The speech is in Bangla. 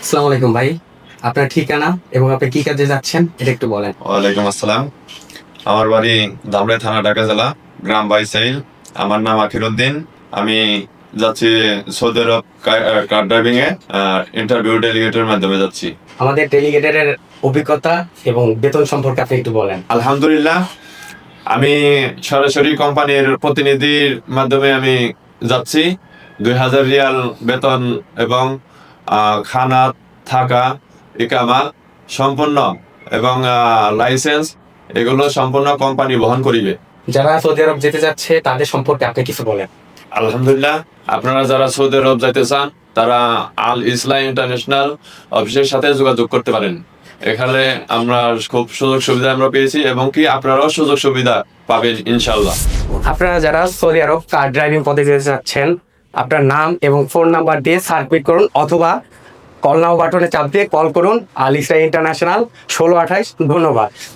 আসসালামু আলাইকুম ভাই, আপনার ঠিকানা এবং আপনি কি কাজে যাচ্ছেন এটা একটু বলেন। ওয়ালাইকুম আসসালাম। আমার বাড়ি ধামরাই থানা, ঢাকা জেলা, গ্রাম বাইসাইল। আমার নাম আখিরউদ্দিন। আমি যাচ্ছি সৌদি আরব কার ড্রাইভিং এ। ইন্টারভিউ ডেলিগেটের মাধ্যমে যাচ্ছি। আমাদের ডেলিগেটের অভিজ্ঞতা এবং বেতন সম্পর্কে আপনি একটু বলেন। আলহামদুলিল্লাহ, আমি সরাসরি কোম্পানির প্রতিনিধির মাধ্যমে আমি যাচ্ছি। 2000 রিয়াল বেতন এবং খানা, থাকা, ইকামা সম্পূর্ণ এবং লাইসেন্স, এগুলো সম্পূর্ণ কোম্পানি বহন করিবে। যারা সৌদি আরব যেতে যাচ্ছে তাদের সম্পর্কে আপনি কিছু বলেন। আলহামদুলিল্লাহ, আপনারা যারা সৌদি আরব যাইতে চান তারা আল ইসলাম ইন্টারন্যাশনাল অফিসের সাথে যোগাযোগ করতে পারেন। এখানে আমরা খুব সুযোগ সুবিধা আমরা পেয়েছি এবং কি আপনারাও সুযোগ সুবিধা পাবেন ইনশাল্লাহ। আপনারা যারা সৌদি আরব কার ড্রাইভিং পদে যেতে যাচ্ছেন, আপনার নাম এবং ফোন নাম্বার দিয়ে সাবমিট করুন অথবা কল নাও বাটনে চাপ দিয়ে কল করুন আল ইসলাম ইন্টারন্যাশনাল 1628। ধন্যবাদ।